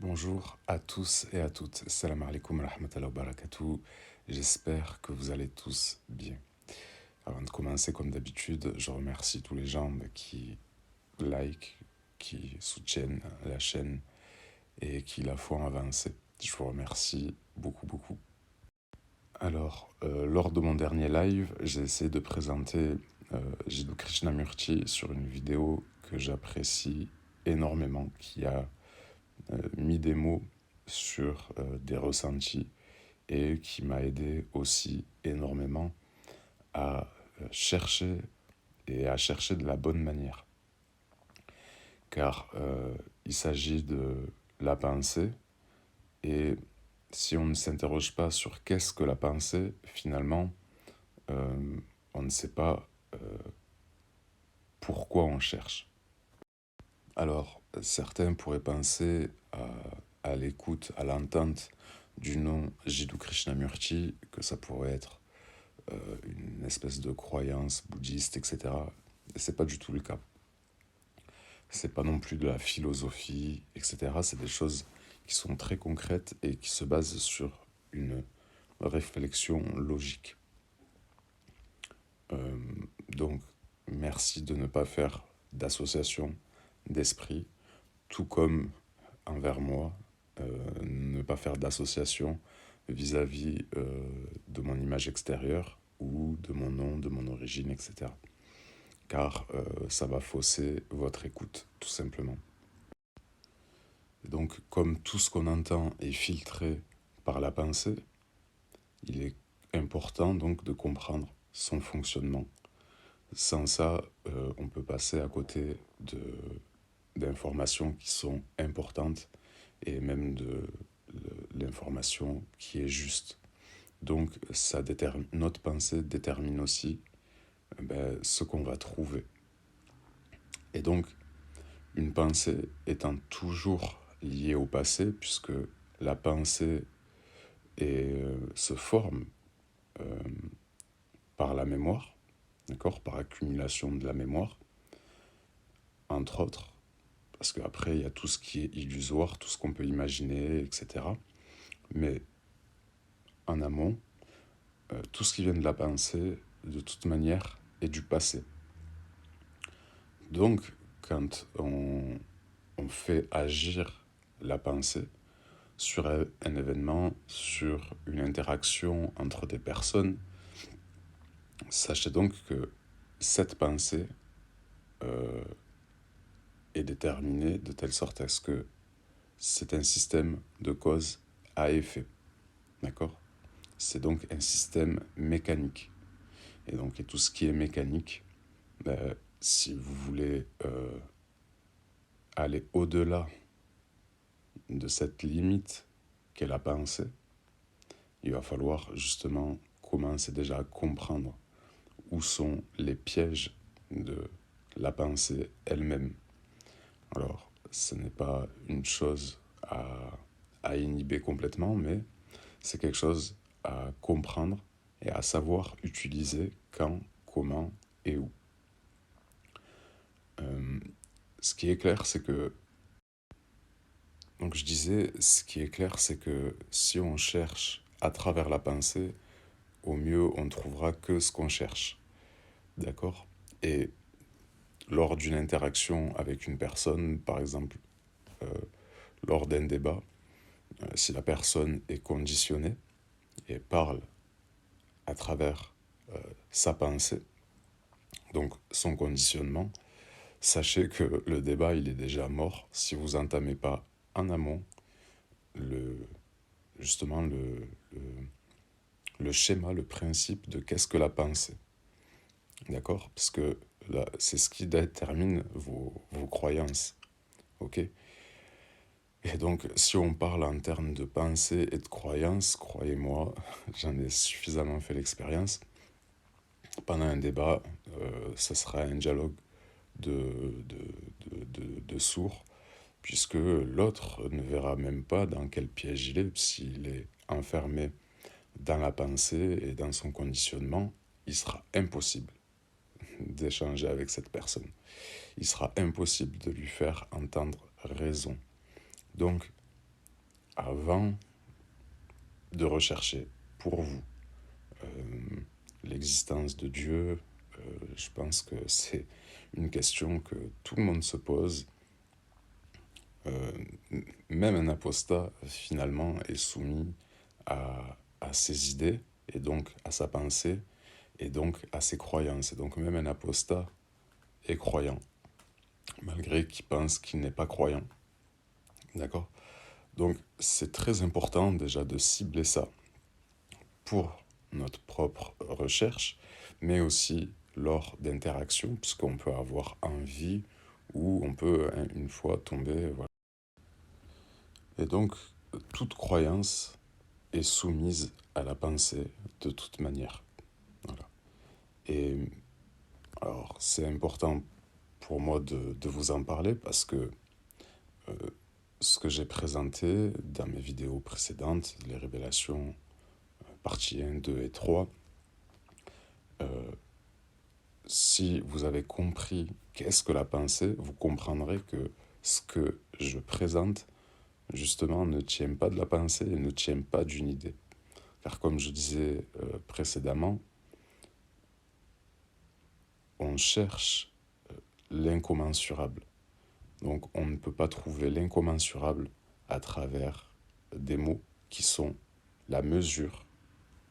Bonjour à tous et à toutes. Salam alaikum wa rahmatullahi wa barakatuh. J'espère que vous allez tous bien. Avant de commencer, comme d'habitude, je remercie tous les gens qui like, qui soutiennent la chaîne et qui la font avancer. Je vous remercie beaucoup, beaucoup. Alors, lors de mon dernier live, j'ai essayé de présenter Jiddu Krishnamurti sur une vidéo que j'apprécie énormément, qui a mis des mots sur des ressentis et qui m'a aidé aussi énormément à chercher et à chercher de la bonne manière. Car il s'agit de la pensée et si on ne s'interroge pas sur qu'est-ce que la pensée, finalement, on ne sait pas pourquoi on cherche. Alors, certains pourraient penser à l'écoute, à l'entente du nom Jiddu Krishnamurti, que ça pourrait être une espèce de croyance bouddhiste, etc. Et c'est pas du tout le cas. C'est pas non plus de la philosophie, etc. C'est des choses qui sont très concrètes et qui se basent sur une réflexion logique. Donc, merci de ne pas faire d'association d'esprit, tout comme envers moi, ne pas faire d'association vis-à-vis de mon image extérieure ou de mon nom, de mon origine, etc. Car ça va fausser votre écoute, tout simplement. Donc, comme tout ce qu'on entend est filtré par la pensée, il est important donc de comprendre son fonctionnement. Sans ça, on peut passer à côté d'informations qui sont importantes et même de l'information qui est juste. Donc, notre pensée détermine aussi ce qu'on va trouver. Et donc, une pensée étant toujours liée au passé, puisque la pensée se forme par la mémoire, d'accord, par accumulation de la mémoire, entre autres, parce qu'après, il y a tout ce qui est illusoire, tout ce qu'on peut imaginer, etc. Mais en amont, tout ce qui vient de la pensée, de toute manière, est du passé. Donc, quand on fait agir la pensée sur un événement, sur une interaction entre des personnes, sachez donc que cette pensée est déterminée de telle sorte à ce que c'est un système de cause à effet. D'accord ? C'est donc un système mécanique. Et donc, tout ce qui est mécanique, si vous voulez aller au-delà de cette limite qu'est la pensée, il va falloir justement commencer déjà à comprendre où sont les pièges de la pensée elle-même. Alors, ce n'est pas une chose à inhiber complètement, mais c'est quelque chose à comprendre et à savoir utiliser quand, comment et où. Ce qui est clair, c'est que... Donc je disais, ce qui est clair, c'est que si on cherche à travers la pensée, au mieux, on ne trouvera que ce qu'on cherche. D'accord ? Et lors d'une interaction avec une personne, par exemple, lors d'un débat, si la personne est conditionnée et parle à travers sa pensée, donc son conditionnement, sachez que le débat, il est déjà mort si vous n'entamez pas en amont justement le schéma, le principe de qu'est-ce que la pensée. D'accord ? Parce que là, c'est ce qui détermine vos croyances. Ok ? Et donc, si on parle en termes de pensée et de croyance, croyez-moi, j'en ai suffisamment fait l'expérience. Pendant un débat, ce sera un dialogue de sourds, puisque l'autre ne verra même pas dans quel piège il est, s'il est enfermé dans la pensée et dans son conditionnement, il sera impossible d'échanger avec cette personne. Il sera impossible de lui faire entendre raison. Donc, avant de rechercher pour vous l'existence de Dieu, je pense que c'est une question que tout le monde se pose. Même un apostat, finalement, est soumis à ses idées, et donc à sa pensée, et donc à ses croyances. Et donc même un apostat est croyant, malgré qu'il pense qu'il n'est pas croyant. D'accord? Donc c'est très important déjà de cibler ça pour notre propre recherche, mais aussi lors d'interactions, puisqu'on peut avoir envie ou on peut une fois tomber. Voilà. Et donc, toute croyance est soumise à la pensée de toute manière. Voilà. Et alors, c'est important pour moi de vous en parler parce que ce que j'ai présenté dans mes vidéos précédentes, les révélations partie 1, 2 et 3, si vous avez compris qu'est-ce que la pensée, vous comprendrez que ce que je présente, justement, ne tient pas de la pensée et ne tient pas d'une idée. Car comme je disais précédemment, on cherche l'incommensurable. Donc on ne peut pas trouver l'incommensurable à travers des mots qui sont la mesure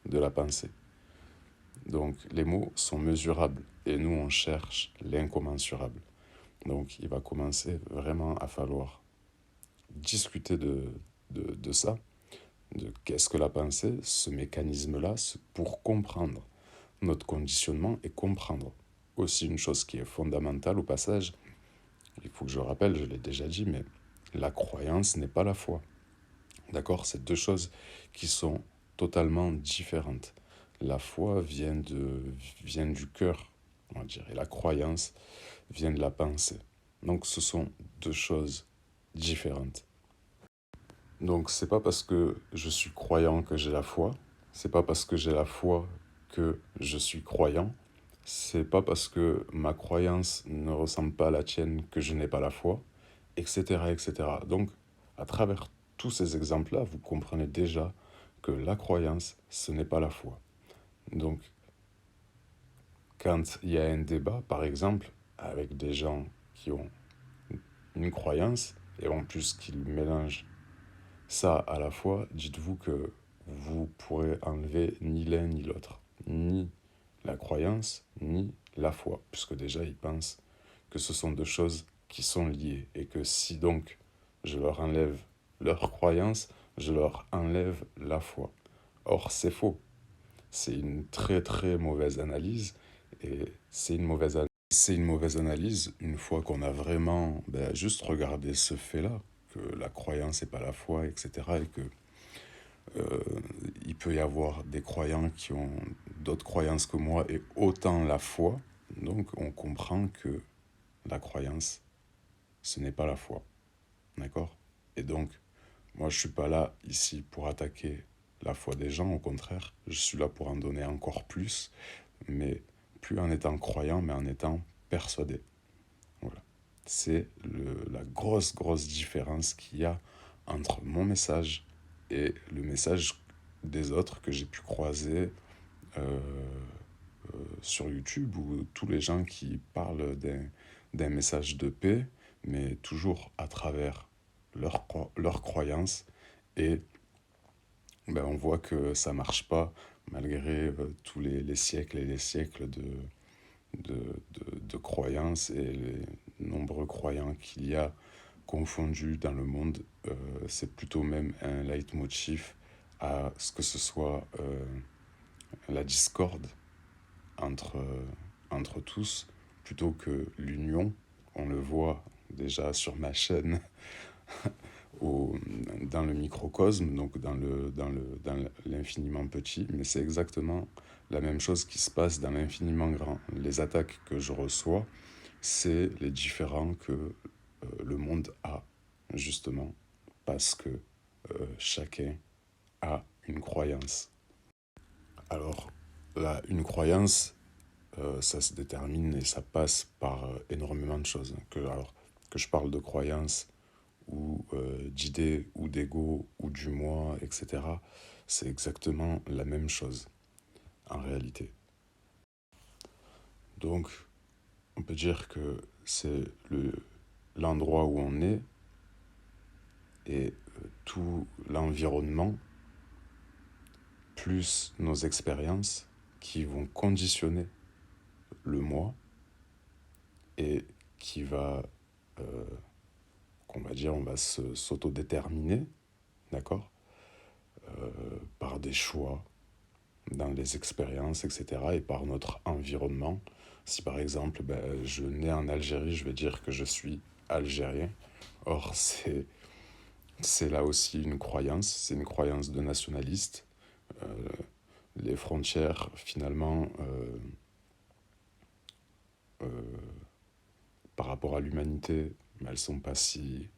de la pensée. Donc les mots sont mesurables et nous on cherche l'incommensurable. Donc il va commencer vraiment à falloir discuter de ça, de qu'est-ce que la pensée, ce mécanisme-là, pour comprendre notre conditionnement et comprendre aussi une chose qui est fondamentale au passage. Il faut que je rappelle, je l'ai déjà dit, mais la croyance n'est pas la foi. D'accord? C'est deux choses qui sont totalement différentes. La foi vient du cœur, on va dire, et la croyance vient de la pensée. Donc ce sont deux choses différentes. Donc c'est pas parce que je suis croyant que j'ai la foi, c'est pas parce que j'ai la foi que je suis croyant, c'est pas parce que ma croyance ne ressemble pas à la tienne que je n'ai pas la foi, etc., etc. Donc à travers tous ces exemples-là, vous comprenez déjà que la croyance, ce n'est pas la foi. Donc quand il y a un débat, par exemple, avec des gens qui ont une croyance, et en plus qu'ils mélangent ça, à la fois, dites-vous que vous pourrez enlever ni l'un ni l'autre, ni la croyance, ni la foi, puisque déjà ils pensent que ce sont deux choses qui sont liées, et que si donc je leur enlève leur croyance, je leur enlève la foi. Or, c'est faux. C'est une très très mauvaise analyse, et c'est une mauvaise analyse une fois qu'on a vraiment juste regardé ce fait-là, que la croyance n'est pas la foi, etc. Et que il peut y avoir des croyants qui ont d'autres croyances que moi et autant la foi. Donc on comprend que la croyance, ce n'est pas la foi. D'accord? Et donc, moi je suis pas là ici pour attaquer la foi des gens, au contraire, je suis là pour en donner encore plus, mais plus en étant croyant, mais en étant persuadé. Voilà. C'est la grosse différence qu'il y a entre mon message et le message des autres que j'ai pu croiser sur YouTube, ou tous les gens qui parlent d'un message de paix, mais toujours à travers leur croyance. Et on voit que ça marche pas, malgré tous les siècles et les siècles de croyances et les nombreux croyants qu'il y a confondus dans le monde. C'est plutôt même un leitmotiv à ce que ce soit la discorde entre tous, plutôt que l'union. On le voit déjà sur ma chaîne dans le microcosme, donc dans l'infiniment petit, mais c'est exactement la même chose qui se passe dans l'infiniment grand. Les attaques que je reçois, c'est les différends que le monde a, justement, parce que chacun a une croyance. Alors, là, une croyance, ça se détermine et ça passe par énormément de choses. Alors, que je parle de croyance ou d'idées ou d'ego ou du moi, etc., c'est exactement la même chose en réalité. Donc, on peut dire que c'est l'endroit où on est et tout l'environnement, plus nos expériences qui vont conditionner le moi et qui va, euh, qu'on va dire, on va s'autodéterminer, d'accord, par des choix dans les expériences, etc., et par notre environnement. Si par exemple, ben, je nais en Algérie, je vais dire que je suis algérien. Or, c'est là aussi une croyance, c'est une croyance de nationaliste. Euh, les frontières, finalement, euh, par rapport à l'humanité, elles sont pas si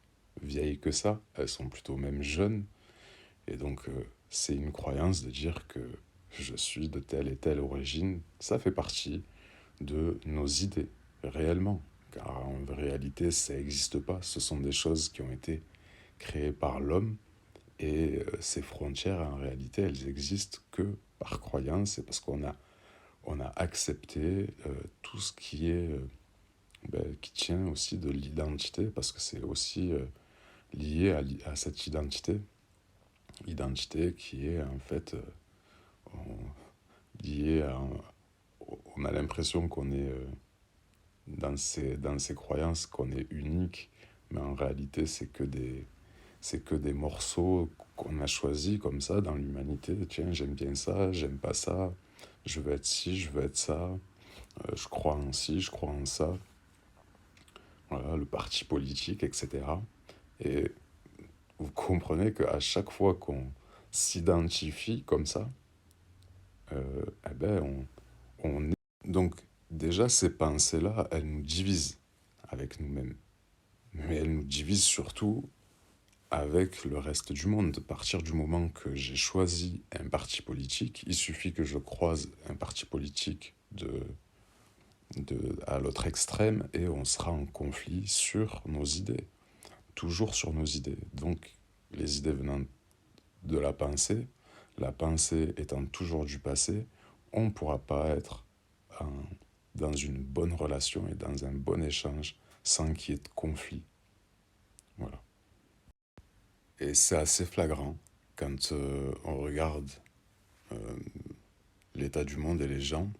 vieilles que ça, elles sont plutôt même jeunes. Et donc, c'est une croyance de dire que je suis de telle et telle origine. Ça fait partie de nos idées, réellement. Car en réalité, ça n'existe pas. Ce sont des choses qui ont été créées par l'homme. Et ces frontières, en réalité, elles existent que par croyance et parce on a accepté tout ce qui est, qui tient aussi de l'identité, parce que c'est aussi lié à cette identité qui est en fait liée à... On a l'impression qu'on est dans ces croyances, qu'on est unique, mais en réalité, c'est que des morceaux qu'on a choisis comme ça dans l'humanité. Tiens, j'aime bien ça, j'aime pas ça, je veux être ci, je veux être ça, je crois en ci, je crois en ça. Voilà, le parti politique, etc. Et vous comprenez qu'à chaque fois qu'on s'identifie comme ça, eh ben on est... Donc déjà, ces pensées-là, elles nous divisent avec nous-mêmes. Mais elles nous divisent surtout avec le reste du monde. À partir du moment que j'ai choisi un parti politique, il suffit que je croise un parti politique à l'autre extrême et on sera en conflit sur nos idées, toujours sur nos idées. Donc les idées venant de la pensée étant toujours du passé, on ne pourra pas être dans une bonne relation et dans un bon échange sans qu'il y ait de conflit. Voilà. Et c'est assez flagrant quand on regarde euh, l'état du monde et les gens,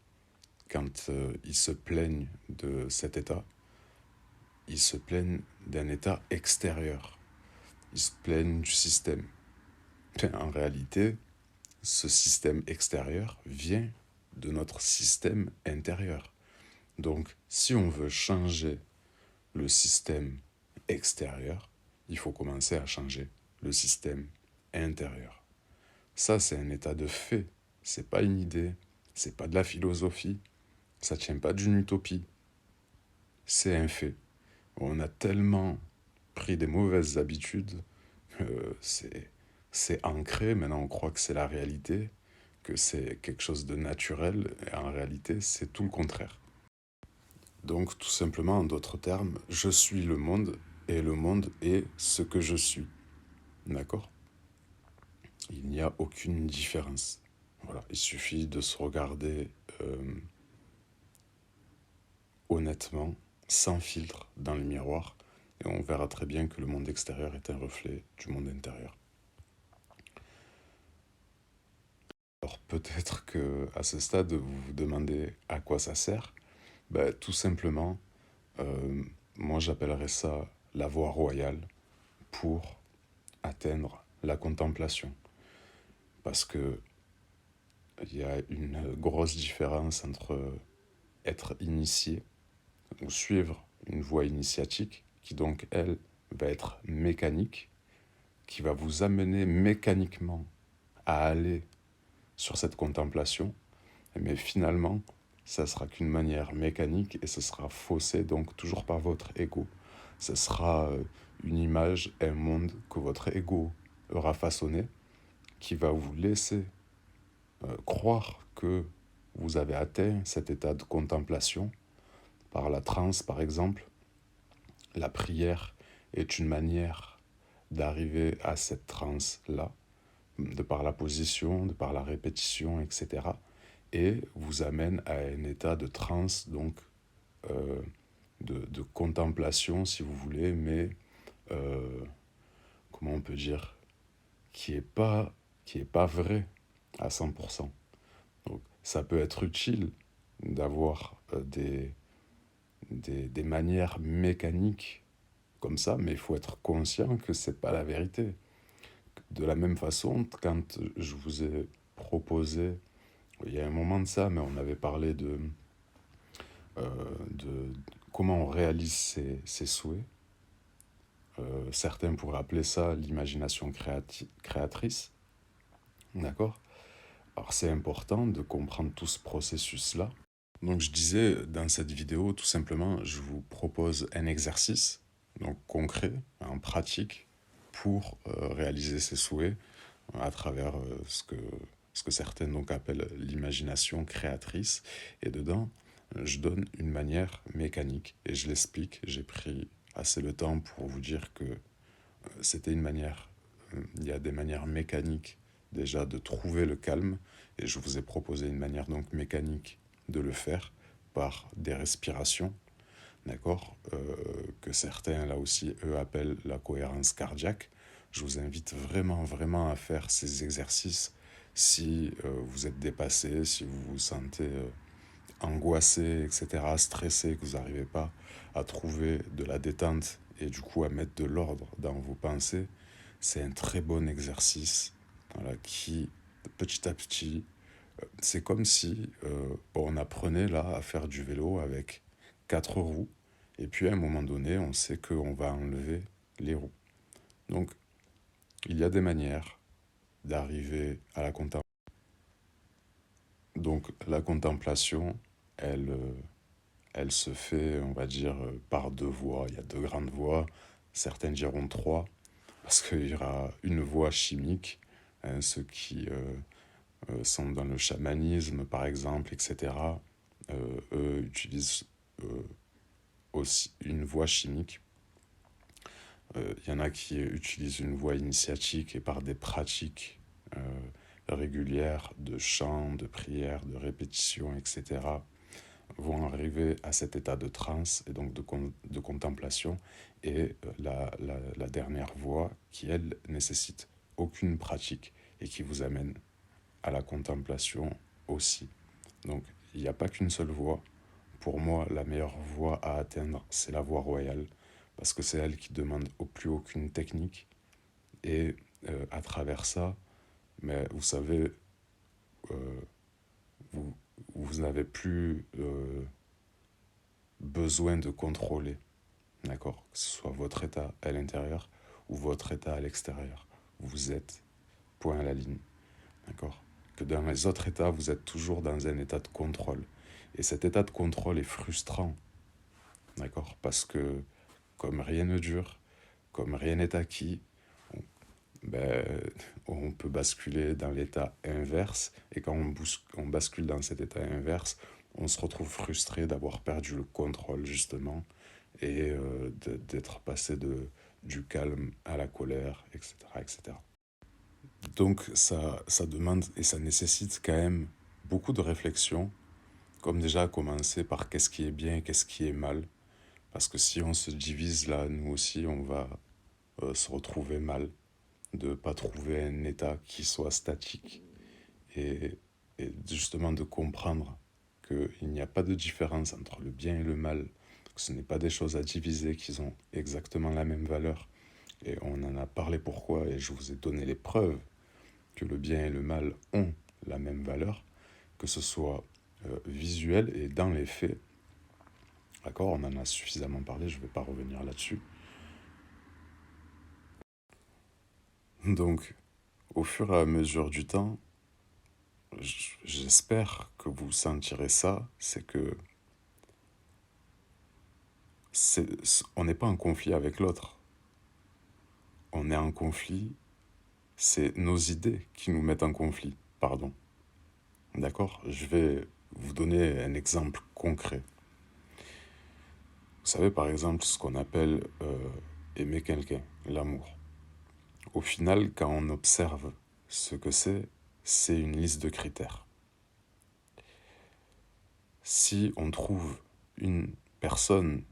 quand ils se plaignent de cet état, ils se plaignent d'un état extérieur. Ils se plaignent du système. En réalité, ce système extérieur vient de notre système intérieur. Donc, si on veut changer le système extérieur, il faut commencer à changer le système intérieur. Ça, c'est un état de fait. C'est pas une idée, c'est pas de la philosophie, ça tient pas d'une utopie. C'est un fait. On a tellement pris des mauvaises habitudes, c'est ancré, maintenant on croit que c'est la réalité, que c'est quelque chose de naturel, et en réalité c'est tout le contraire. Donc tout simplement, en d'autres termes, je suis le monde, et le monde est ce que je suis. D'accord? Il n'y a aucune différence. Voilà, il suffit de se regarder honnêtement, sans filtre, dans le miroir, et on verra très bien que le monde extérieur est un reflet du monde intérieur. Alors peut-être que à ce stade, vous vous demandez à quoi ça sert. Ben, tout simplement, euh, moi j'appellerais ça la voie royale pour atteindre la contemplation. Parce que il y a une grosse différence entre être initié ou suivre une voie initiatique qui donc, elle, va être mécanique, qui va vous amener mécaniquement à aller sur cette contemplation, mais finalement, ça sera qu'une manière mécanique et ce sera faussé donc toujours par votre ego. Ce sera une image, un monde que votre ego aura façonné qui va vous laisser croire que vous avez atteint cet état de contemplation par la transe par exemple. La prière est une manière d'arriver à cette transe-là, de par la position, de par la répétition, etc. Et vous amène à un état de transe, donc de contemplation, si vous voulez, mais comment on peut dire, qui est pas vrai à 100%. Donc, ça peut être utile d'avoir des manières mécaniques comme ça, mais il faut être conscient que c'est pas la vérité. De la même façon, quand je vous ai proposé, il y a un moment de ça, mais on avait parlé de comment on réalise ses souhaits. Certains pourraient appeler ça l'imagination créatrice, d'accord? Alors c'est important de comprendre tout ce processus-là. Donc je disais dans cette vidéo, tout simplement, je vous propose un exercice, donc concret, en pratique, pour réaliser ses souhaits à travers ce que certains donc appellent l'imagination créatrice. Et dedans, je donne une manière mécanique et je l'explique. J'ai pris assez le temps pour vous dire que c'était une manière, il y a des manières mécaniques déjà de trouver le calme et je vous ai proposé une manière donc mécanique de le faire par des respirations, d'accord, que certains là aussi eux appellent la cohérence cardiaque. Je vous invite vraiment vraiment à faire ces exercices si vous êtes dépassé, si vous vous sentez angoissé, etc., stressé, que vous n'arrivez pas à trouver de la détente et du coup à mettre de l'ordre dans vos pensées. C'est un très bon exercice, voilà, qui petit à petit, c'est comme si on apprenait là à faire du vélo avec 4 roues et puis à un moment donné on sait qu'on va enlever les roues. Donc il y a des manières d'arriver à la contemplation. Donc la contemplation, elle se fait, on va dire, par 2 voies. Il y a 2 grandes voies, certains diront 3, parce qu'il y aura une voie chimique, hein, ceux qui sont dans le chamanisme, par exemple, etc., eux utilisent aussi une voie chimique. Il y en a qui utilisent une voie initiatique et par des pratiques régulières de chant, de prière, de répétition, etc., vont arriver à cet état de transe et donc de contemplation. Et la dernière voie qui, elle, nécessite aucune pratique et qui vous amène à la contemplation aussi. Donc, il n'y a pas qu'une seule voie. Pour moi, la meilleure voie à atteindre, c'est la voie royale, parce que c'est elle qui demande au plus aucune technique. Et à travers ça, mais vous savez, euh, vous, vous n'avez plus besoin de contrôler, d'accord? Que ce soit votre état à l'intérieur ou votre état à l'extérieur. Vous êtes point à la ligne, d'accord? Que dans les autres états, vous êtes toujours dans un état de contrôle. Et cet état de contrôle est frustrant, d'accord? Parce que comme rien ne dure, comme rien n'est acquis, on, ben, on peut basculer dans l'état inverse. Et quand on bascule dans cet état inverse, on se retrouve frustré d'avoir perdu le contrôle, justement, et d'être passé du calme à la colère, etc., etc. Donc ça demande et ça nécessite quand même beaucoup de réflexion, comme déjà à commencer par qu'est-ce qui est bien et qu'est-ce qui est mal. Parce que si on se divise là, nous aussi, on va se retrouver mal, de ne pas trouver un état qui soit statique et, et justement de comprendre qu'il n'y a pas de différence entre le bien et le mal, que ce n'est pas des choses à diviser, qu'ils ont exactement la même valeur. Et on en a parlé pourquoi, et je vous ai donné les preuves que le bien et le mal ont la même valeur, que ce soit visuel et dans les faits. D'accord, on en a suffisamment parlé, je ne vais pas revenir là-dessus. Donc, au fur et à mesure du temps, j'espère que vous sentirez ça, c'est que on n'est pas en conflit avec l'autre. On est en conflit, c'est nos idées qui nous mettent en conflit, pardon. D'accord? Je vais vous donner un exemple concret. Vous savez, par exemple, ce qu'on appelle aimer quelqu'un, l'amour. au final, quand on observe ce que c'est une liste de critères. Si on trouve une personne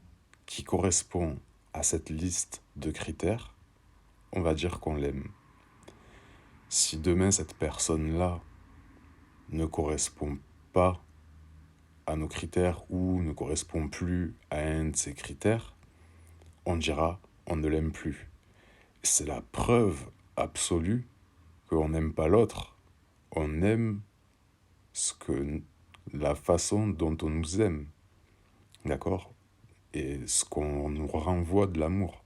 qui correspond à cette liste de critères, on va dire qu'on l'aime. Si demain cette personne-là ne correspond pas à nos critères ou ne correspond plus à un de ces critères, on dira on ne l'aime plus. C'est la preuve absolue qu'on n'aime pas l'autre. On aime la façon dont on nous aime. D'accord? Et ce qu'on nous renvoie de l'amour,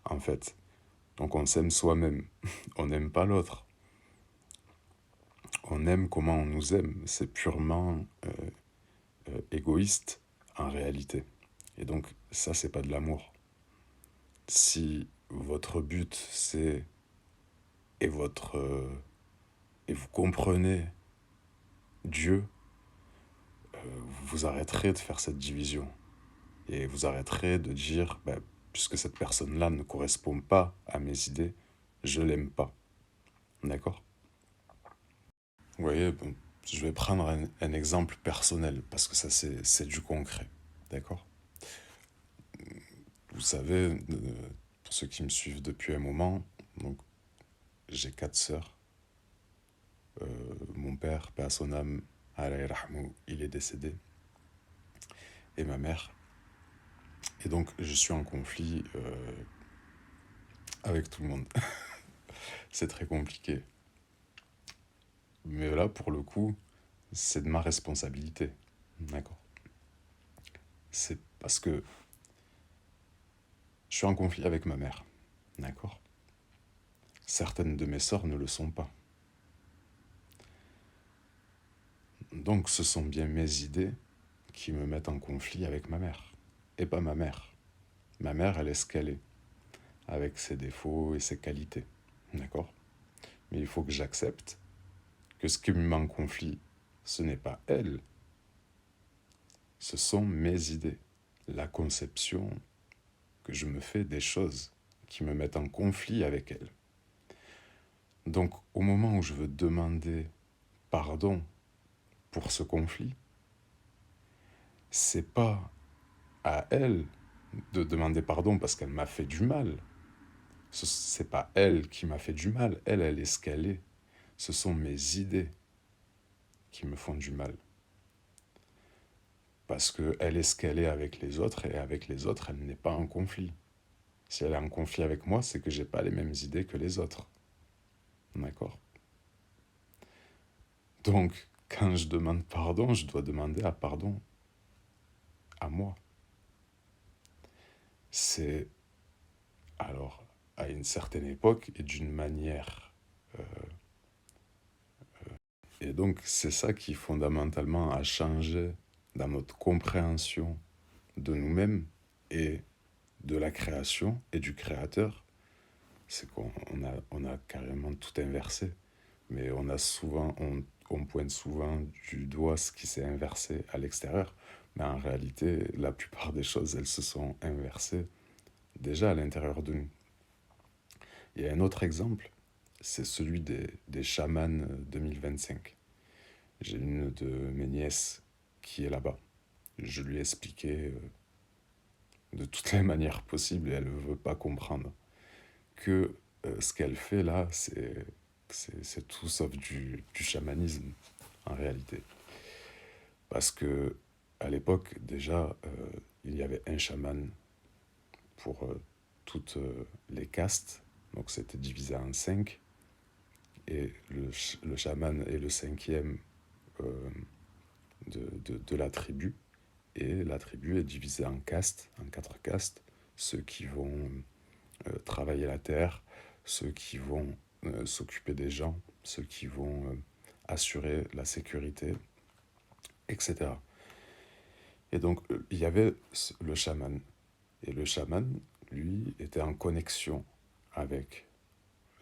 en fait. Donc on s'aime soi-même. On n'aime pas l'autre. On aime comment on nous aime. C'est purement égoïste en réalité. Et donc ça, c'est pas de l'amour. Si votre but c'est et vous comprenez Dieu, vous arrêterez de faire cette division et vous arrêterez de dire puisque cette personne-là ne correspond pas à mes idées, je l'aime pas. D'accord? Vous voyez, je vais prendre un exemple personnel parce que ça c'est du concret. D'accord? Vous savez, pour ceux qui me suivent depuis un moment, donc j'ai 4 sœurs. Mon père, paix à son âme, alayhi rahmou, il est décédé. Et ma mère. Et donc, je suis en conflit avec tout le monde. C'est très compliqué. Mais là, pour le coup, c'est de ma responsabilité. D'accord? C'est parce que je suis en conflit avec ma mère. D'accord? Certaines de mes sœurs ne le sont pas. Donc, ce sont bien mes idées qui me mettent en conflit avec ma mère. Et pas ma mère. Ma mère, elle est ce qu'elle est, avec ses défauts et ses qualités. D'accord? Mais il faut que j'accepte que ce qui me met en conflit, ce n'est pas elle, ce sont mes idées, la conception que je me fais des choses qui me mettent en conflit avec elle. Donc au moment où je veux demander pardon pour ce conflit, c'est pas à elle de demander pardon parce qu'elle m'a fait du mal. C'est pas elle qui m'a fait du mal, elle est ce qu'elle est. Ce sont mes idées qui me font du mal. Parce qu'elle est ce qu'elle est avec les autres, et avec les autres, elle n'est pas en conflit. Si elle est en conflit avec moi, c'est que j'ai pas les mêmes idées que les autres. D'accord? Donc, quand je demande pardon, je dois demander pardon à moi. C'est, alors, à une certaine époque et d'une manière. Et donc, c'est ça qui fondamentalement a changé dans notre compréhension de nous-mêmes et de la création et du créateur. C'est on a carrément tout inversé. Mais on pointe souvent du doigt ce qui s'est inversé à l'extérieur. Mais en réalité, la plupart des choses, elles se sont inversées déjà à l'intérieur de nous. Il y a un autre exemple, c'est celui des chamans 2025. J'ai une de mes nièces qui est là-bas. Je lui ai expliqué de toutes les manières possibles et elle ne veut pas comprendre que ce qu'elle fait là, c'est tout sauf du chamanisme en réalité. Parce que à l'époque, déjà, il y avait un chaman pour toutes les castes. Donc c'était divisé en 5. Et le chaman est le 5e de la tribu. Et la tribu est divisée en castes, en 4 castes. Ceux qui vont travailler la terre, ceux qui vont s'occuper des gens, ceux qui vont assurer la sécurité, etc. Et donc, il y avait le chaman. Et le chaman, lui, était en connexion avec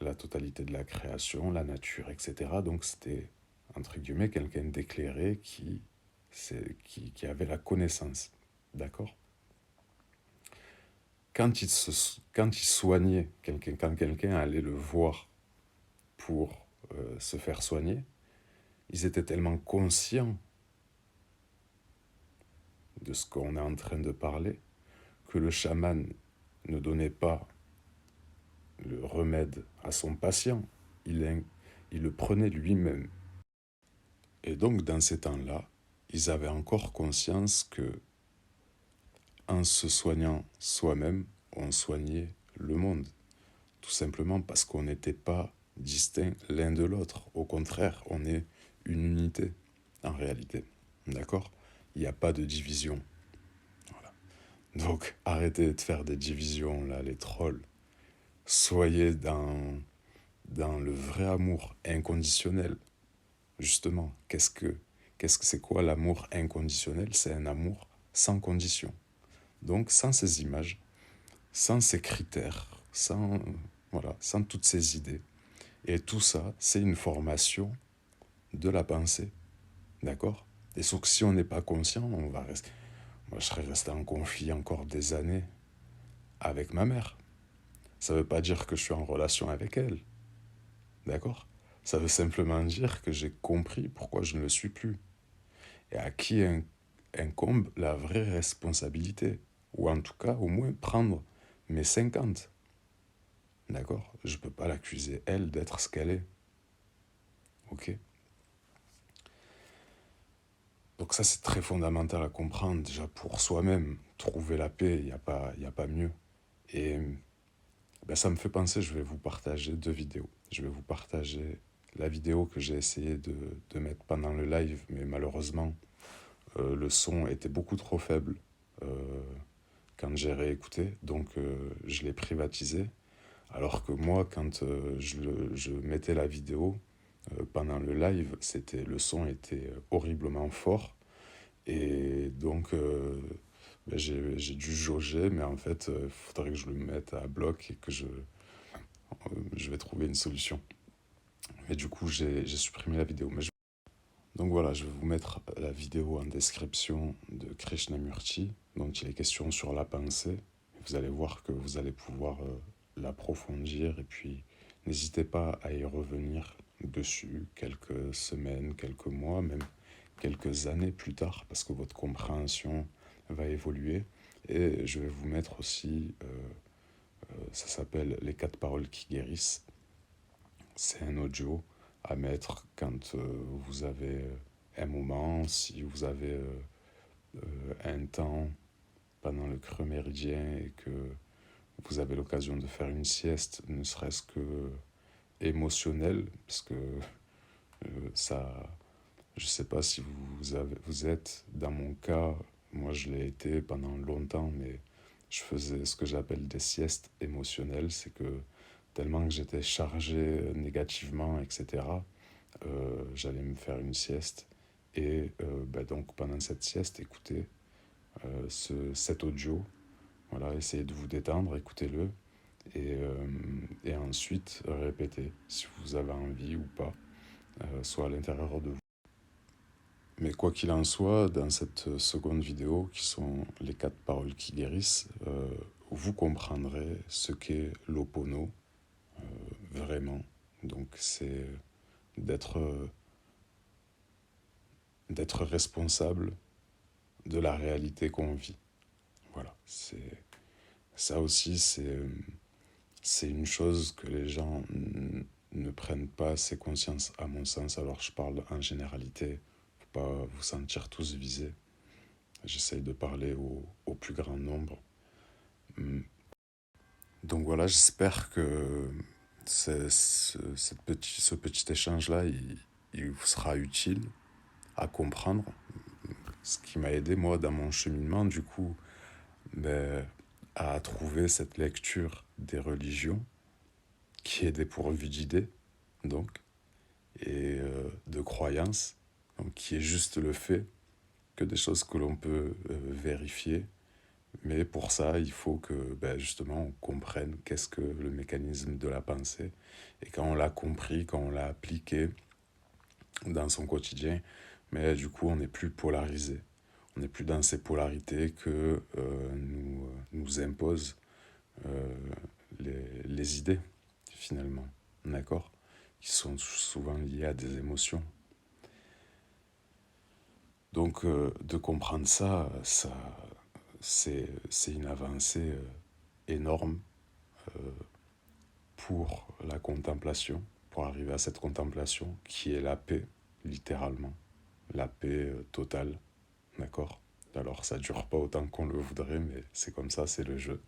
la totalité de la création, la nature, etc. Donc, c'était, entre guillemets, quelqu'un d'éclairé qui avait la connaissance. D'accord? quand il soignait quelqu'un, quand quelqu'un allait le voir pour se faire soigner, ils étaient tellement conscients de ce qu'on est en train de parler que le chaman ne donnait pas le remède à son patient, il le prenait lui-même. Et donc, dans ces temps-là, ils avaient encore conscience que, en se soignant soi-même, on soignait le monde. Tout simplement parce qu'on n'était pas distincts l'un de l'autre. Au contraire, on est une unité, en réalité. D'accord? Il n'y a pas de division. Voilà. Donc, arrêtez de faire des divisions, là, les trolls. Soyez dans le vrai amour inconditionnel. Justement, c'est quoi l'amour inconditionnel? C'est un amour sans condition. Donc, sans ces images, sans ces critères, sans toutes ces idées. Et tout ça, c'est une formation de la pensée. D'accord? Et sauf que si on n'est pas conscient, moi, je serais resté en conflit encore des années avec ma mère. Ça ne veut pas dire que je suis en relation avec elle. D'accord? Ça veut simplement dire que j'ai compris pourquoi je ne le suis plus. Et à qui incombe la vraie responsabilité. Ou en tout cas, au moins prendre mes 50. D'accord? Je ne peux pas l'accuser, elle, d'être ce qu'elle est. Ok? Donc ça, c'est très fondamental à comprendre, déjà pour soi-même. Trouver la paix, y a pas mieux. Et ben, ça me fait penser, je vais vous partager 2 vidéos. Je vais vous partager la vidéo que j'ai essayé de mettre pendant le live, mais malheureusement, le son était beaucoup trop faible quand j'ai réécouté, donc je l'ai privatisé. Alors que moi, quand je mettais la vidéo pendant le live, le son était horriblement fort. Et donc, ben, j'ai dû jauger, mais en fait, il faudrait que je le mette à bloc et que je vais trouver une solution. Et du coup, j'ai supprimé la vidéo. Donc voilà, je vais vous mettre la vidéo en description de Krishnamurti, dont il est question sur la pensée. Vous allez voir que vous allez pouvoir l'approfondir et puis n'hésitez pas à y revenir dessus quelques semaines, quelques mois, même quelques années plus tard, parce que votre compréhension va évoluer. Et je vais vous mettre aussi, ça s'appelle Les 4 paroles qui guérissent. C'est un audio à mettre quand vous avez un moment, si vous avez un temps pendant le creux méridien et que vous avez l'occasion de faire une sieste, ne serait-ce que émotionnelle, parce que ça, je sais pas si vous êtes, dans mon cas, moi je l'ai été pendant longtemps, mais je faisais ce que j'appelle des siestes émotionnelles, c'est que tellement que j'étais chargé négativement, etc., j'allais me faire une sieste et bah donc pendant cette sieste, écoutez cet audio, voilà, essayez de vous détendre, écoutez-le et ensuite répétez si vous avez envie ou pas, soit à l'intérieur de vous. Mais quoi qu'il en soit, dans cette seconde vidéo, qui sont les 4 paroles qui guérissent, vous comprendrez ce qu'est l'Ho'oponopono, vraiment. Donc c'est d'être d'être responsable de la réalité qu'on vit. Voilà, ça aussi, c'est une chose que les gens ne prennent pas assez conscience, à mon sens. Alors je parle en généralité, faut pas vous sentir tous visés. J'essaye de parler au plus grand nombre. Donc voilà, j'espère que ce petit échange-là, il vous sera utile à comprendre. Ce qui m'a aidé, moi, dans mon cheminement, du coup, ben, à trouver cette lecture des religions qui est dépourvue d'idées, donc, et de croyances, donc, qui est juste le fait que des choses que l'on peut vérifier. Mais pour ça, il faut que ben, justement on comprenne qu'est-ce que le mécanisme de la pensée. Et quand on l'a compris, quand on l'a appliqué dans son quotidien, mais du coup on n'est plus polarisé. On n'est plus dans ces polarités que nous imposent euh, les idées, finalement, d'accord, qui sont souvent liées à des émotions. Donc, de comprendre ça c'est une avancée énorme euh, pour la contemplation, pour arriver à cette contemplation qui est la paix, littéralement, la paix totale, d'accord? Alors ça dure pas autant qu'on le voudrait, mais c'est comme ça, c'est le jeu.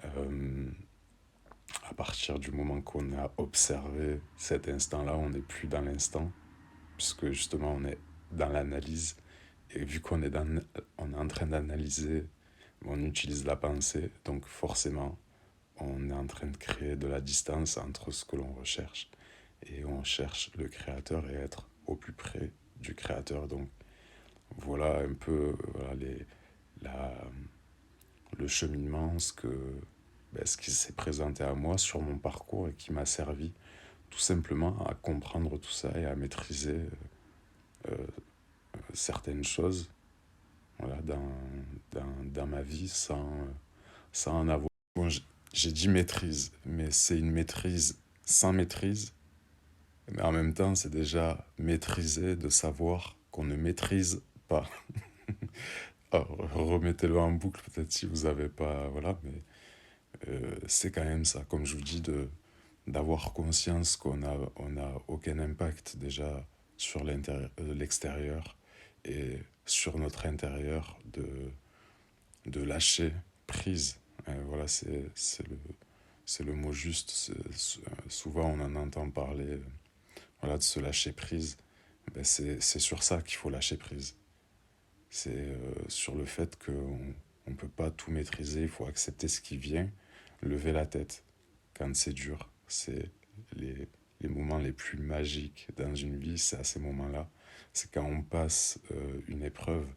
Euh, à partir du moment qu'on a observé cet instant-là, on n'est plus dans l'instant, puisque justement on est dans l'analyse, et vu qu'on est, on est en train d'analyser, on utilise la pensée, donc forcément on est en train de créer de la distance entre ce que l'on recherche et on cherche le créateur et être au plus près du créateur. Donc voilà un peu voilà, la, le cheminement, ce qui s'est présenté à moi sur mon parcours et qui m'a servi tout simplement à comprendre tout ça et à maîtriser certaines choses voilà, dans ma vie sans en avoir. Bon, j'ai dit maîtrise, mais c'est une maîtrise sans maîtrise. Mais en même temps, c'est déjà maîtriser de savoir qu'on ne maîtrise pas. Alors, remettez-le en boucle peut-être si vous n'avez pas... Voilà, mais c'est quand même ça, comme je vous dis, d'avoir conscience on a aucun impact déjà sur l'extérieur et sur notre intérieur de lâcher prise. Voilà, c'est le mot juste. Souvent, on en entend parler voilà, de se lâcher prise. Ben, c'est sur ça qu'il faut lâcher prise. C'est sur le fait qu'on ne peut pas tout maîtriser, il faut accepter ce qui vient, lever la tête quand c'est dur. C'est les, les moments les plus magiques dans une vie, c'est à ces moments-là. C'est quand on passe une épreuve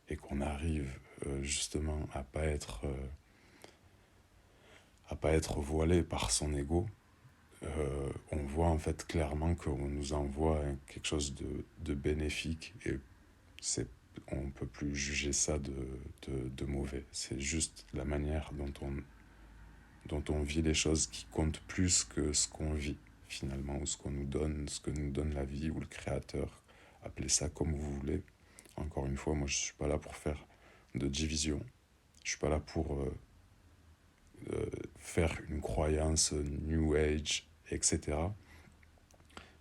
et qu'on arrive justement à pas être voilé par son ego. On voit en fait clairement qu'on nous envoie quelque chose de bénéfique et c'est on ne peut plus juger ça de mauvais. C'est juste la manière dont on vit les choses qui compte plus que ce qu'on vit finalement, ou ce qu'on nous donne, ce que nous donne la vie ou le créateur. Appelez ça comme vous voulez. Encore une fois, moi je ne suis pas là pour faire de division. Je ne suis pas là pour faire une croyance New Age, etc.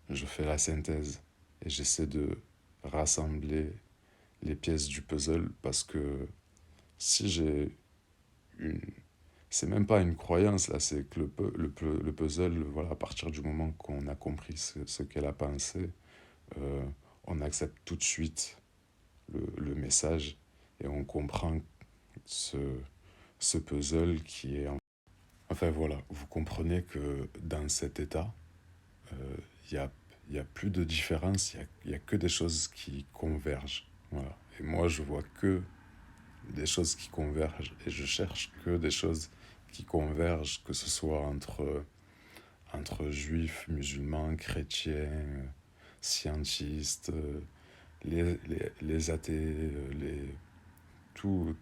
Je fais la synthèse et j'essaie de rassembler les pièces du puzzle parce que si j'ai une... C'est même pas une croyance là, c'est que le puzzle, voilà, à partir du moment qu'on a compris ce qu'est la pensée, euh, on accepte tout de suite le message et on comprend ce, ce puzzle qui est... Enfin voilà, vous comprenez que dans cet état, il y a, y a plus de différence, y a que des choses qui convergent. Voilà. Et moi, je vois que des choses qui convergent et je cherche que des choses qui convergent, que ce soit entre juifs, musulmans, chrétiens, scientistes, les athées, tout,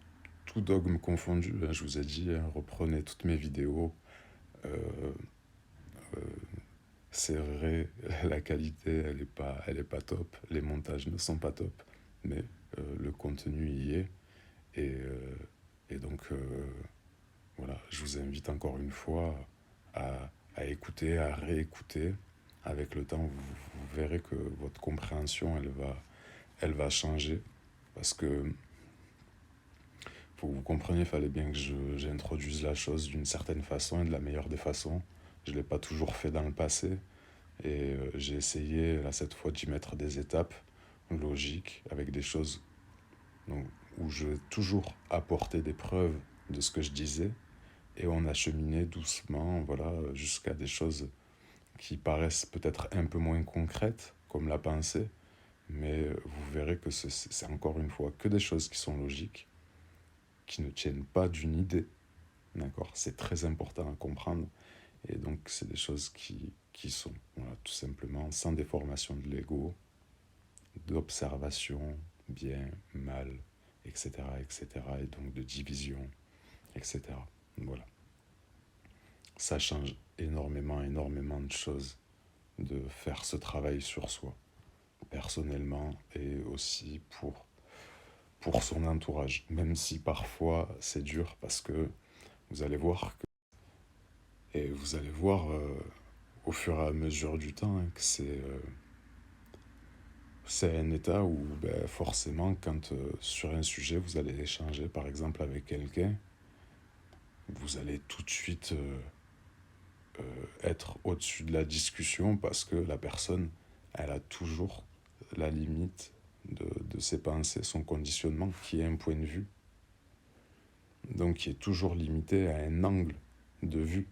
tout dogme confondu. Hein, je vous ai dit, hein, reprenez toutes mes vidéos. Euh, euh, c'est vrai, la qualité, elle est pas top. Les montages ne sont pas top, mais le contenu y est. Et donc, voilà, je vous invite encore une fois à écouter, à réécouter. Avec le temps, vous verrez que votre compréhension, elle va changer. Parce que, pour que vous compreniez, il fallait bien que j'introduise la chose d'une certaine façon et de la meilleure des façons. Je ne l'ai pas toujours fait dans le passé. Et j'ai essayé, là, cette fois, d'y mettre des étapes logiques, avec des choses donc, où je vais toujours apporter des preuves de ce que je disais. Et on a cheminé doucement, voilà, jusqu'à des choses qui paraissent peut-être un peu moins concrètes, comme la pensée, mais vous verrez que c'est encore une fois que des choses qui sont logiques, qui ne tiennent pas d'une idée, d'accord? C'est très important à comprendre, et donc c'est des choses qui sont, voilà, tout simplement, sans déformation de l'ego, d'observation, bien, mal, etc., etc., et donc de division, etc. Voilà. ça change énormément, énormément de choses de faire ce travail sur soi, personnellement et aussi pour son entourage. Même si parfois c'est dur parce que vous allez voir et vous allez voir au fur et à mesure du temps hein, que c'est un état où ben, forcément quand sur un sujet vous allez échanger par exemple avec quelqu'un, vous allez tout de suite être au-dessus de la discussion parce que la personne, elle a toujours la limite de ses pensées, son conditionnement qui est un point de vue, donc qui est toujours limité à un angle de vue,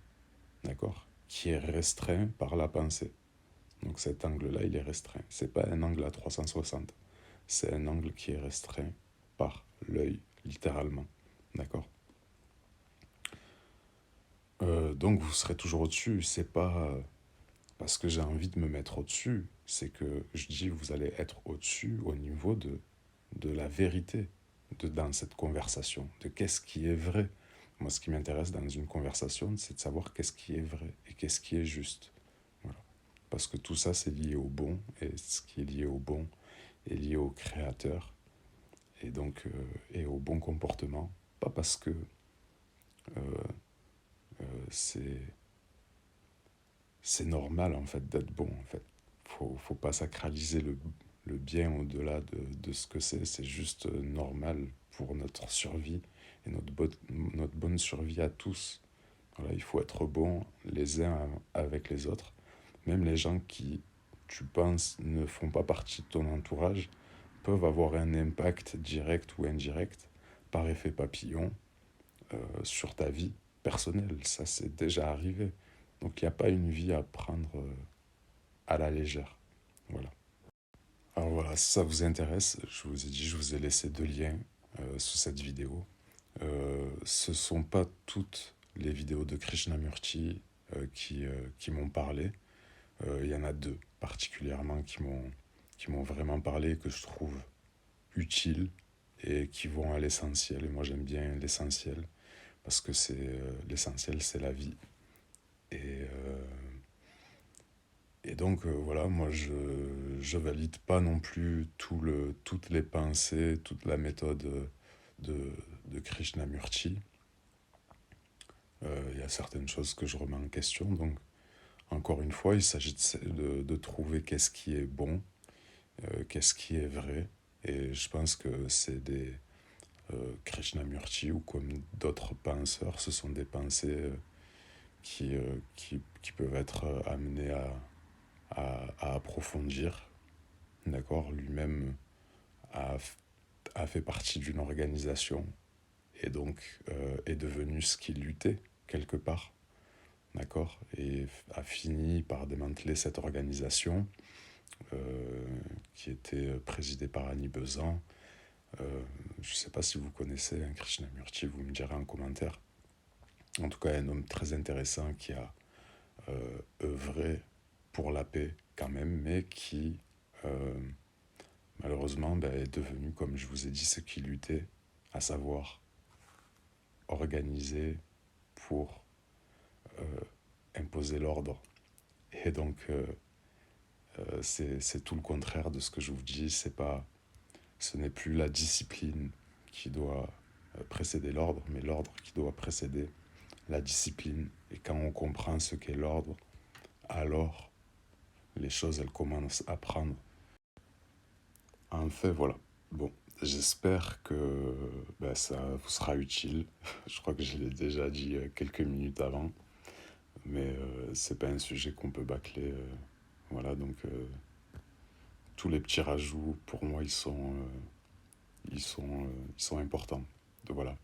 d'accord, qui est restreint par la pensée. Donc cet angle-là, il est restreint. C'est pas un angle à 360, c'est un angle qui est restreint par l'œil, littéralement, d'accord. Donc vous serez toujours au-dessus, c'est pas parce que j'ai envie de me mettre au-dessus, c'est que je dis vous allez être au-dessus au niveau de la vérité dans cette conversation, de qu'est-ce qui est vrai. Moi, ce qui m'intéresse dans une conversation, c'est de savoir qu'est-ce qui est vrai et qu'est-ce qui est juste. Voilà. Parce que tout ça, c'est lié au bon, et ce qui est lié au bon est lié au créateur, et donc et au bon comportement. Pas parce que euh, c'est normal en fait d'être bon en fait. Faut pas sacraliser le bien au-delà de ce que c'est juste normal pour notre survie et notre bonne survie à tous. Voilà, il faut être bon les uns avec les autres, même les gens qui, tu penses, ne font pas partie de ton entourage, peuvent avoir un impact direct ou indirect par effet papillon sur ta vie personnelle. Ça, c'est déjà arrivé. Donc, il n'y a pas une vie à prendre à la légère. Voilà. Alors voilà, si ça vous intéresse, je vous ai dit, je vous ai laissé 2 liens sous cette vidéo. Ce ne sont pas toutes les vidéos de Krishnamurti qui m'ont parlé. Il y en a 2 particulièrement qui m'ont vraiment parlé, que je trouve utiles et qui vont à l'essentiel. Et moi, j'aime bien l'essentiel parce que l'essentiel, c'est la vie. Et, euh, et donc, voilà, moi, je valide pas non plus toutes les pensées, toute la méthode de Krishnamurti. Il y a certaines choses que je remets en question. Donc, encore une fois, il s'agit de trouver qu'est-ce qui est bon, qu'est-ce qui est vrai. Et je pense que c'est Krishnamurti ou comme d'autres penseurs, ce sont des pensées qui peuvent être amenées à approfondir. D'accord, lui-même a, a fait partie d'une organisation et donc est devenu ce qu'il luttait quelque part. D'accord, et a fini par démanteler cette organisation qui était présidée par Annie Besant. Je ne sais pas si vous connaissez Krishnamurti, vous me direz en commentaire. En tout cas, un homme très intéressant qui a œuvré pour la paix quand même, mais qui malheureusement ben, est devenu, comme je vous ai dit, ce qui luttait, à savoir organiser pour imposer l'ordre. Et donc, c'est tout le contraire de ce que je vous dis. Ce n'est plus la discipline qui doit précéder l'ordre, mais l'ordre qui doit précéder la discipline. Et quand on comprend ce qu'est l'ordre, alors les choses, elles commencent à prendre. En fait, voilà. Bon, j'espère que ben, ça vous sera utile. Je crois que je l'ai déjà dit quelques minutes avant, mais c'est pas un sujet qu'on peut bâcler. Voilà, donc tous les petits rajouts, pour moi, ils sont importants. Donc, voilà.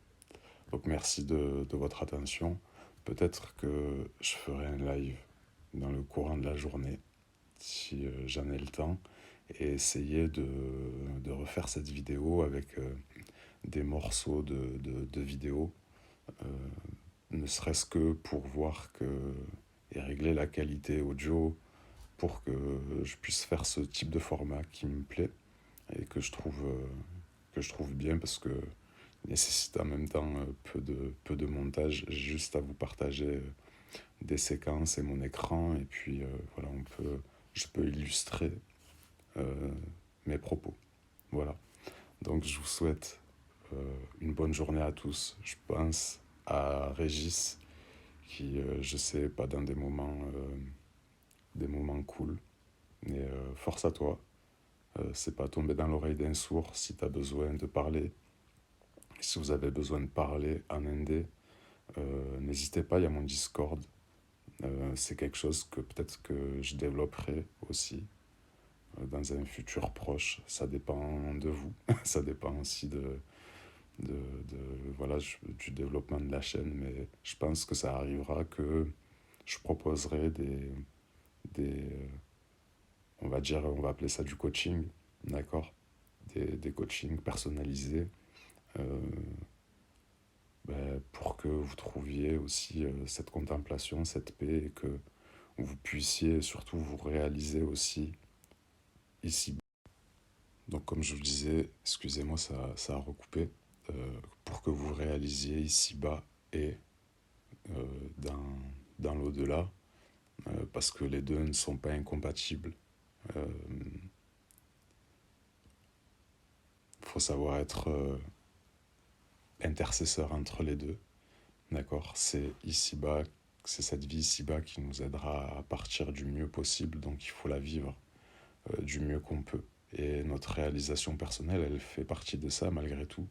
Donc merci de votre attention. Peut-être que je ferai un live dans le courant de la journée, si j'en ai le temps, et essayer de refaire cette vidéo avec des morceaux de vidéos, euh, ne serait-ce que pour voir et régler la qualité audio pour que je puisse faire ce type de format qui me plaît et que je trouve bien parce que nécessite en même temps peu de montage, juste à vous partager des séquences et mon écran, et puis voilà, je peux illustrer euh, mes propos. Voilà. Donc je vous souhaite une bonne journée à tous. Je pense à Régis, qui, je sais, pas dans des moments cool, mais force à toi. C'est pas tomber dans l'oreille d'un sourd si tu as besoin de parler. Si vous avez besoin de parler en indé, n'hésitez pas, il y a mon Discord. C'est quelque chose que peut-être que je développerai aussi dans un futur proche. Ça dépend de vous. Ça dépend aussi voilà, du développement de la chaîne. Mais je pense que ça arrivera que je proposerai on va dire, on va appeler ça du coaching, d'accord? Des coachings personnalisés euh, pour que vous trouviez aussi cette contemplation, cette paix, et que vous puissiez surtout vous réaliser aussi ici. Donc comme je vous disais, excusez-moi, ça a recoupé, pour que vous réalisiez ici-bas et euh, dans, dans l'au-delà, parce que les deux ne sont pas incompatibles. Il faut savoir être intercesseur entre les deux, d'accord? C'est ici-bas, c'est cette vie ici-bas qui nous aidera à partir du mieux possible, donc il faut la vivre du mieux qu'on peut. Et notre réalisation personnelle, elle fait partie de ça malgré tout.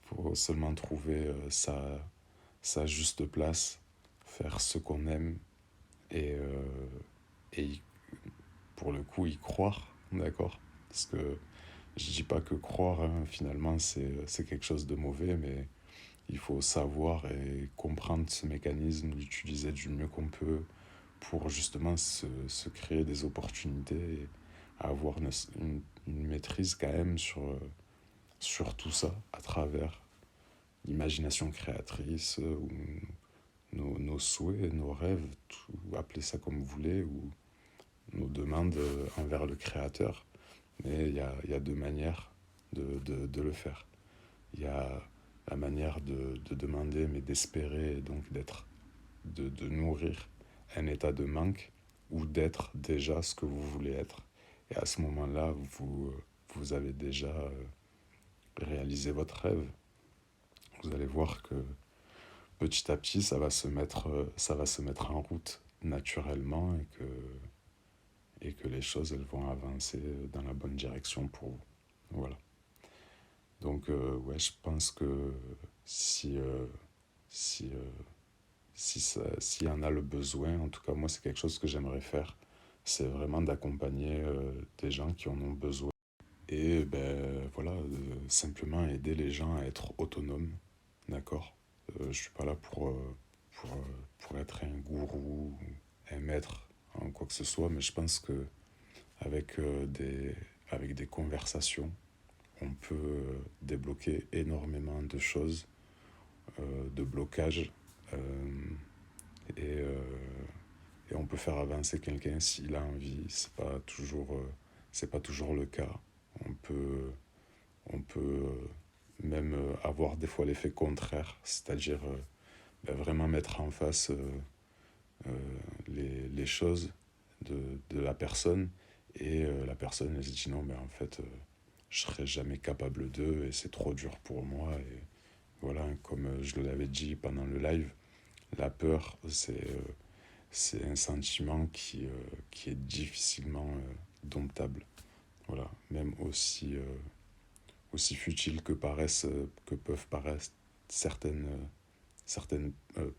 Il faut seulement trouver sa juste place, faire ce qu'on aime et, pour le coup y croire, d'accord? Parce que je dis pas que croire, hein, finalement, c'est quelque chose de mauvais, mais il faut savoir et comprendre ce mécanisme, l'utiliser du mieux qu'on peut pour justement se créer des opportunités et avoir une maîtrise quand même sur tout ça à travers l'imagination créatrice ou nos souhaits, nos rêves, tout, appelez ça comme vous voulez, ou nos demandes envers le créateur. Mais il y a deux manières de le faire. Il y a la manière de demander, mais d'espérer, donc de nourrir un état de manque ou d'être déjà ce que vous voulez être. Et à ce moment-là, vous avez déjà réalisé votre rêve. Vous allez voir que petit à petit, ça va se mettre en route naturellement et que les choses, elles vont avancer dans la bonne direction pour vous. Voilà. Donc, ouais, je pense que si, euh, si, euh, s'il y en a le besoin, en tout cas, moi, c'est quelque chose que j'aimerais faire. C'est vraiment d'accompagner des gens qui en ont besoin. Et ben voilà, simplement aider les gens à être autonomes, d'accord? Je suis pas là pour être un gourou, un maître en quoi que ce soit, mais je pense que avec, avec des conversations, on peut débloquer énormément de choses, de blocages, et, euh, et on peut faire avancer quelqu'un s'il a envie. C'est pas toujours le cas. On peut, on peut même avoir des fois l'effet contraire, c'est-à-dire vraiment mettre en face les choses de la personne et la personne elle se dit non mais en fait je serai jamais capable d'eux et c'est trop dur pour moi et voilà comme je l'avais dit pendant le live, la peur c'est un sentiment qui est difficilement domptable, voilà, même aussi futile que peuvent paraître certaines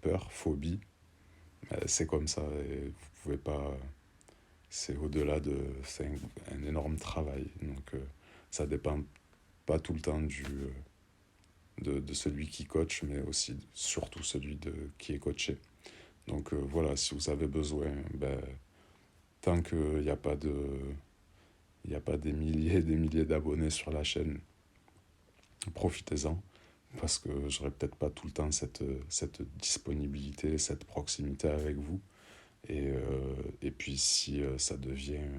peurs, phobies, c'est comme ça et vous pouvez pas, c'est au-delà c'est un énorme travail, donc ça dépend pas tout le temps de celui qui coach, mais aussi surtout celui qui est coaché. Donc voilà, si vous avez besoin, ben, tant qu'il n'y a pas il n'y a pas des milliers et des milliers d'abonnés sur la chaîne, profitez-en, parce que j'aurai peut-être pas tout le temps cette disponibilité, cette proximité avec vous. Et puis si ça devient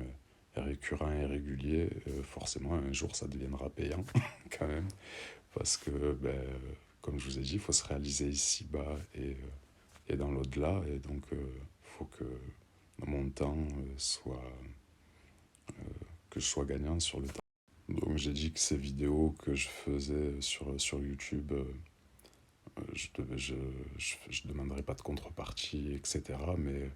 récurrent et régulier, forcément un jour ça deviendra payant quand même, parce que ben, comme je vous ai dit, il faut se réaliser ici-bas et dans l'au-delà. Et donc, faut que mon temps que je sois gagnant sur le temps. Donc j'ai dit que ces vidéos que je faisais sur YouTube, je demanderai pas de contrepartie, etc. Mais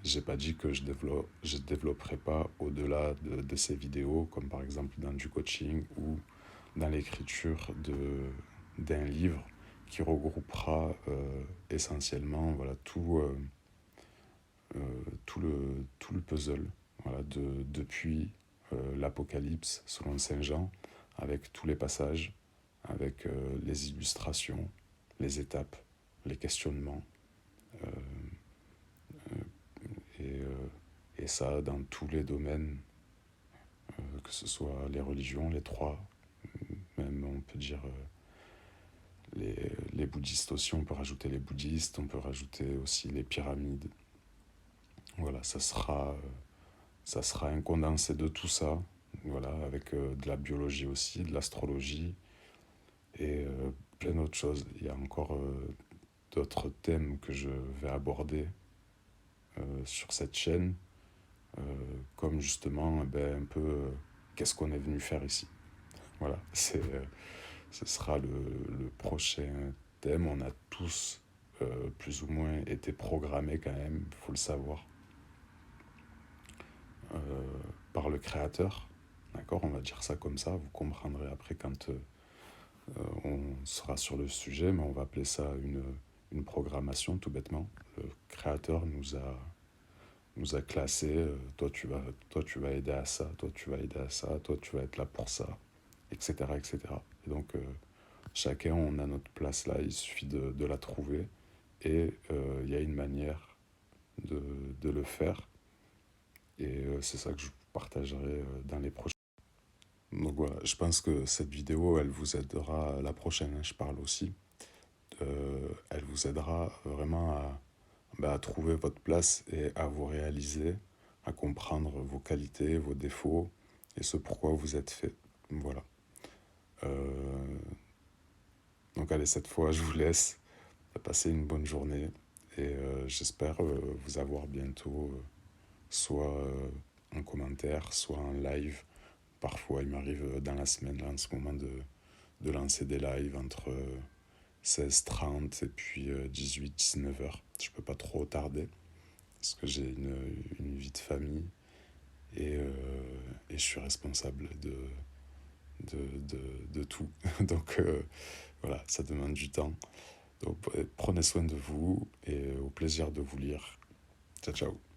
j'ai pas dit que je développerai pas au-delà de ces vidéos, comme par exemple dans du coaching ou dans l'écriture d'un livre qui regroupera essentiellement voilà, tout le puzzle, voilà, depuis l'Apocalypse selon Saint Jean, avec tous les passages, avec les illustrations, les étapes, les questionnements, euh, et, euh, et ça dans tous les domaines, que ce soit les religions, les trois, même on peut dire les bouddhistes aussi, on peut rajouter les bouddhistes, on peut rajouter aussi les pyramides. Voilà, ça sera un condensé de tout ça, voilà, avec de la biologie aussi, de l'astrologie et plein d'autres choses. Il y a encore d'autres thèmes que je vais aborder sur cette chaîne, comme justement un peu qu'est-ce qu'on est venu faire ici. Voilà, ce sera le prochain thème. On a tous plus ou moins été programmés quand même, il faut le savoir, euh, par le créateur. D'accord, on va dire ça comme ça, vous comprendrez après quand on sera sur le sujet, mais on va appeler ça une programmation tout bêtement. Le créateur nous a classés, toi tu vas aider à ça, toi tu vas aider à ça, toi tu vas être là pour ça, etc. etc. Et donc chacun on a notre place là, il suffit de la trouver et il y a une manière de le faire et c'est ça que je partagerai dans les prochains. Donc voilà, je pense que cette vidéo, elle vous aidera, la prochaine, hein, je parle aussi, elle vous aidera vraiment à trouver votre place et à vous réaliser, à comprendre vos qualités, vos défauts et ce pourquoi vous êtes fait. Voilà. Euh, donc allez, cette fois, je vous laisse. Passez une bonne journée et j'espère vous avoir bientôt, soit en commentaire, soit en live. Parfois, il m'arrive dans la semaine, là, en ce moment, de lancer des lives entre 16h30 et puis 18-19 heures. Je peux pas trop tarder parce que j'ai une vie de famille et, euh, et je suis responsable de tout. Donc voilà, ça demande du temps. Donc prenez soin de vous et au plaisir de vous lire. Ciao, ciao.